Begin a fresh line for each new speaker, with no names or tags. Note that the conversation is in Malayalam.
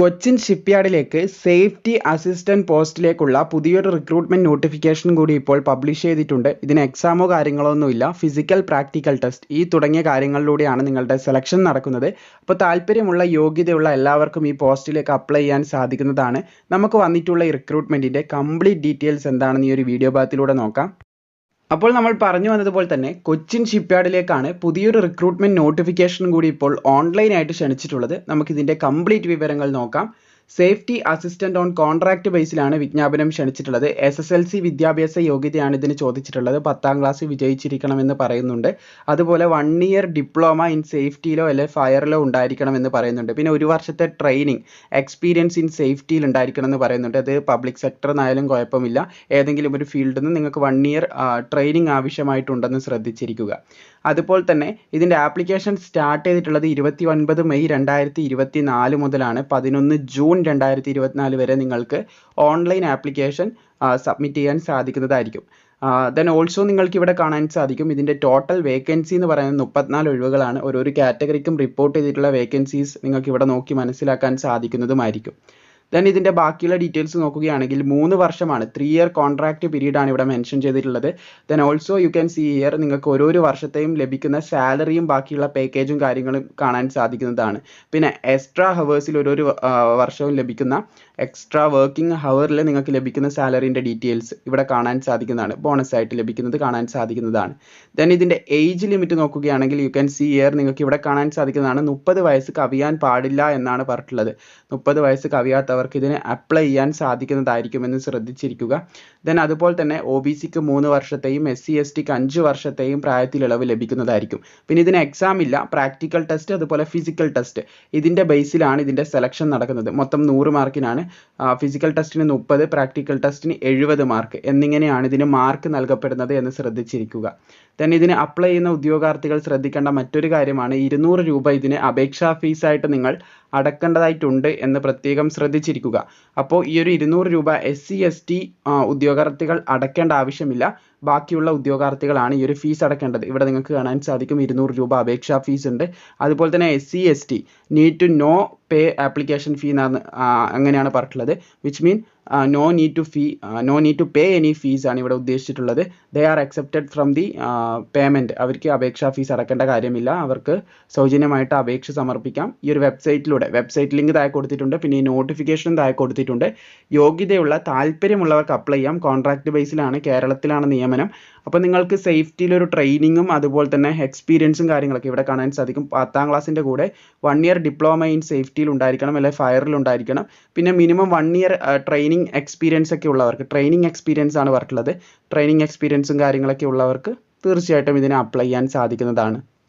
കൊച്ചിൻ ഷിപ്പ്യാർഡിലേക്ക് സേഫ്റ്റി അസിസ്റ്റന്റ് പോസ്റ്റിലേക്കുള്ള പുതിയൊരു റിക്രൂട്ട്മെന്റ് നോട്ടിഫിക്കേഷൻ കൂടി ഇപ്പോൾ പബ്ലിഷ് ചെയ്തിട്ടുണ്ട്. ഇതിന് എക്സാമോ കാര്യങ്ങളോ ഒന്നുമില്ല. ഫിസിക്കൽ, പ്രാക്ടിക്കൽ ടെസ്റ്റ് ഈ തുടങ്ങിയ കാര്യങ്ങളിലൂടെയാണ് നിങ്ങളുടെ സെലക്ഷൻ നടക്കുന്നത്. അപ്പോൾ താല്പര്യമുള്ള യോഗ്യതയുള്ള എല്ലാവർക്കും ഈ പോസ്റ്റിലേക്ക് അപ്ലൈ ചെയ്യാൻ സാധിക്കുന്നതാണ്. നമുക്ക് വന്നിട്ടുള്ള ഈ റിക്രൂട്ട്മെന്റിന്റെ കംപ്ലീറ്റ് ഡീറ്റെയിൽസ് എന്താണെന്ന് ഈ ഒരു വീഡിയോ ഭാഗത്തിലൂടെ നോക്കാം. അപ്പോൾ നമ്മൾ പറഞ്ഞു വന്നതുപോലെ തന്നെ കൊച്ചിൻ ഷിപ്പ്യാർഡിലേക്കാണ് പുതിയൊരു റിക്രൂട്ട്മെന്റ് നോട്ടിഫിക്കേഷൻ കൂടി ഇപ്പോൾ ഓൺലൈനായിട്ട് ക്ഷണിച്ചിട്ടുള്ളത്. നമുക്കിതിൻ്റെ കംപ്ലീറ്റ് വിവരങ്ങൾ നോക്കാം. സേഫ്റ്റി അസിസ്റ്റന്റ് ഓൺ കോൺട്രാക്ട് ബേസിലാണ് വിജ്ഞാപനം ക്ഷണിച്ചിട്ടുള്ളത്. SSLC വിദ്യാഭ്യാസ യോഗ്യതയാണ് ഇതിന് ചോദിച്ചിട്ടുള്ളത്. 10ാം ക്ലാസ് വിജയിച്ചിരിക്കണമെന്ന് പറയുന്നുണ്ട്. അതുപോലെ 1 ഇയർ ഡിപ്ലോമ ഇൻ സേഫ്റ്റിയിലോ അല്ലെങ്കിൽ ഫയറിലോ ഉണ്ടായിരിക്കണമെന്ന് പറയുന്നുണ്ട്. പിന്നെ 1 വർഷത്തെ ട്രെയിനിങ് എക്സ്പീരിയൻസ് ഇൻ സേഫ്റ്റിയിൽ ഉണ്ടായിരിക്കണം എന്ന് പറയുന്നുണ്ട്. അത് പബ്ലിക് സെക്ടർ എന്നായാലും കുഴപ്പമില്ല. ഏതെങ്കിലും ഒരു ഫീൽഡിൽ നിന്ന് നിങ്ങൾക്ക് 1 ഇയർ ട്രെയിനിങ് ആവശ്യമായിട്ടുണ്ടെന്ന് ശ്രദ്ധിച്ചിരിക്കുക. അതുപോലെ തന്നെ ഇതിൻ്റെ ആപ്ലിക്കേഷൻ സ്റ്റാർട്ട് ചെയ്തിട്ടുള്ളത് 29 മെയ് 2024 മുതലാണ് 11 ജൂൺ 2024 വരെ നിങ്ങൾക്ക് ഓൺലൈൻ ആപ്ലിക്കേഷൻ സബ്മിറ്റ് ചെയ്യാൻ സാധിക്കുന്നതായിരിക്കും. ദെൻ ഓൾസോ നിങ്ങൾക്ക് ഇവിടെ കാണാൻ സാധിക്കും ഇതിൻ്റെ ടോട്ടൽ വേക്കൻസി എന്ന് പറയുന്നത് 34 ഒഴിവുകളാണ്. ഓരോരോ കാറ്റഗറിക്കും റിപ്പോർട്ട് ചെയ്തിട്ടുള്ള വേക്കൻസീസ് നിങ്ങൾക്ക് ഇവിടെ നോക്കി മനസ്സിലാക്കാൻ സാധിക്കുന്നതുമായിരിക്കും. ദെൻ ഇതിൻ്റെ ബാക്കിയുള്ള ഡീറ്റെയിൽസ് നോക്കുകയാണെങ്കിൽ 3 വർഷമാണ്, 3 ഇയർ കോൺട്രാക്ട് പീരീഡ് ആണ് ഇവിടെ മെൻഷൻ ചെയ്തിട്ടുള്ളത്. Then also you can see here നിങ്ങൾക്ക് ഓരോരോ വർഷത്തെയും ലഭിക്കുന്ന സാലറിയും ബാക്കിയുള്ള പാക്കേജും കാര്യങ്ങളും കാണാൻ സാധിക്കുന്നതാണ്. പിന്നെ എക്സ്ട്രാ ഹവേഴ്സിൽ ഓരോരോ വർഷവും ലഭിക്കുന്ന എക്സ്ട്രാ വർക്കിംഗ് ഹവറിൽ നിങ്ങൾക്ക് ലഭിക്കുന്ന സാലറിൻ്റെ ഡീറ്റെയിൽസ് ഇവിടെ കാണാൻ സാധിക്കുന്നതാണ്. ബോണസ് ആയിട്ട് ലഭിക്കുന്നത് കാണാൻ സാധിക്കുന്നതാണ്. ദെൻ ഇതിൻ്റെ ഏജ് ലിമിറ്റ് നോക്കുകയാണെങ്കിൽ യു ക്യാൻ സീ ഹിയർ നിങ്ങൾക്ക് ഇവിടെ കാണാൻ സാധിക്കുന്നതാണ്. 30 വയസ്സ് കവിയാൻ പാടില്ല എന്നാണ് പറഞ്ഞിട്ടുള്ളത്. 30 വയസ്സ് കവിയാത്തവർക്ക് ഇതിന് അപ്ലൈ ചെയ്യാൻ സാധിക്കുന്നതായിരിക്കുമെന്ന് ശ്രദ്ധിച്ചിരിക്കുക. ദെൻ അതുപോലെ തന്നെ OBCക്ക് 3 വർഷത്തെയും SC/STക്ക് 5 വർഷത്തെയും പ്രായത്തിൽ ഇളവ് ലഭിക്കുന്നതായിരിക്കും. പിന്നെ ഇതിന് എക്സാം ഇല്ല. പ്രാക്ടിക്കൽ ടെസ്റ്റ് അതുപോലെ ഫിസിക്കൽ ടെസ്റ്റ് ഇതിൻ്റെ ബേസിലാണ് ഇതിൻ്റെ സെലക്ഷൻ നടക്കുന്നത്. മൊത്തം 100 മാർക്കിനാണ്. ഫിസിക്കൽ ടെസ്റ്റിന് 30, പ്രാക്ടിക്കൽ ടെസ്റ്റിന് 70 മാർക്ക് എന്നിങ്ങനെയാണ് ഇതിന് മാർക്ക് നൽകപ്പെടുന്നത് എന്ന് ശ്രദ്ധിച്ചിരിക്കുക. ദെൻ ഇതിന് അപ്ലൈ ചെയ്യുന്ന ഉദ്യോഗാർത്ഥികൾ ശ്രദ്ധിക്കേണ്ട മറ്റൊരു കാര്യമാണ് 200 രൂപ ഇതിന് അപേക്ഷാ ഫീസായിട്ട് നിങ്ങൾ അടക്കേണ്ടതായിട്ടുണ്ട് എന്ന് പ്രത്യേകം ശ്രദ്ധിച്ചിരിക്കുക. അപ്പോൾ ഈ ഒരു 200 രൂപ SC/ST ഉദ്യോഗാർത്ഥികൾ അടക്കേണ്ട ആവശ്യമില്ല. ബാക്കിയുള്ള ഉദ്യോഗാർത്ഥികളാണ് ഈ ഒരു ഫീസ് അടക്കേണ്ടത്. ഇവിടെ നിങ്ങൾക്ക് കാണാൻ സാധിക്കും 200 രൂപ അപേക്ഷാ ഫീസ് ഉണ്ട്. അതുപോലെ തന്നെ SC/ST need to no pay application fee എന്നാണ് അങ്ങനെയാണ് പറഞ്ഞിട്ടുള്ളത്. Which mean no need to pay any fees ആണ് ഇവിടെ ഉദ്ദേശിച്ചിട്ടുള്ളത്. They are accepted from the payment. അവർക്ക് അപേക്ഷാ ഫീസ് അടക്കേണ്ട കാര്യമില്ല. അവർക്ക് സൗജന്യമായിട്ട് അപേക്ഷ സമർപ്പിക്കാം ഈ ഒരു വെബ്സൈറ്റിലൂടെ. വെബ്സൈറ്റ് ലിങ്ക് താഴെ കൊടുത്തിട്ടുണ്ട്. പിന്നെ ഈ നോട്ടിഫിക്കേഷൻ താഴെ കൊടുത്തിട്ടുണ്ട്. യോഗ്യതയുള്ള താല്പര്യമുള്ളവർക്ക് അപ്ലൈ ചെയ്യാം. കോൺട്രാക്ട് ബേസിലാണ്, കേരളത്തിലാണ് നിയമനം. അപ്പോൾ നിങ്ങൾക്ക് സേഫ്റ്റിയിലൊരു ട്രെയിനിങ്ങും അതുപോലെ തന്നെ എക്സ്പീരിയൻസും കാര്യങ്ങളൊക്കെ ഇവിടെ കാണാൻ സാധിക്കും. 10ാം ക്ലാസ്സിൻ്റെ കൂടെ 1 ഇയർ ഡിപ്ലോമ ഇൻ സേഫ്റ്റിയിൽ ഉണ്ടായിരിക്കണം, അല്ലെങ്കിൽ ഫയറിൽ ഉണ്ടായിരിക്കണം. പിന്നെ മിനിമം 1 ഇയർ ട്രെയിനിങ് എക്സ്പീരിയൻസ് ഒക്കെ ഉള്ളവർക്ക്, ട്രെയിനിങ് എക്സ്പീരിയൻസ് ആണ് പറഞ്ഞിട്ടുള്ളത്. ട്രെയിനിങ് എക്സ്പീരിയൻസും കാര്യങ്ങളൊക്കെ ഉള്ളവർക്ക് തീർച്ചയായിട്ടും ഇതിനെ അപ്ലൈ ചെയ്യാൻ സാധിക്കുന്നതാണ്.